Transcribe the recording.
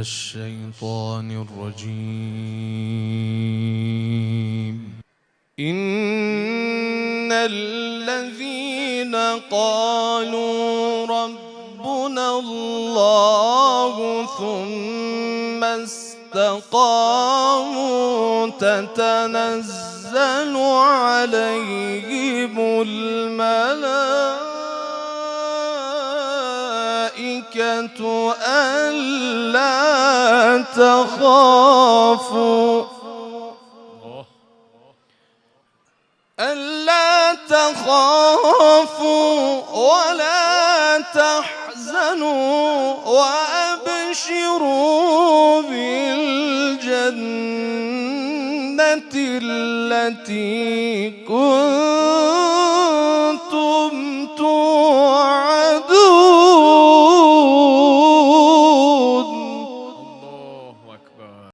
الشيطان الرجيم. إن الذين قالوا ربنا الله ثم استقاموا تتنزل عليهم الملائكة ألا تخافوا ولا تحزنوا وأبشروا بالجنة التي كنتم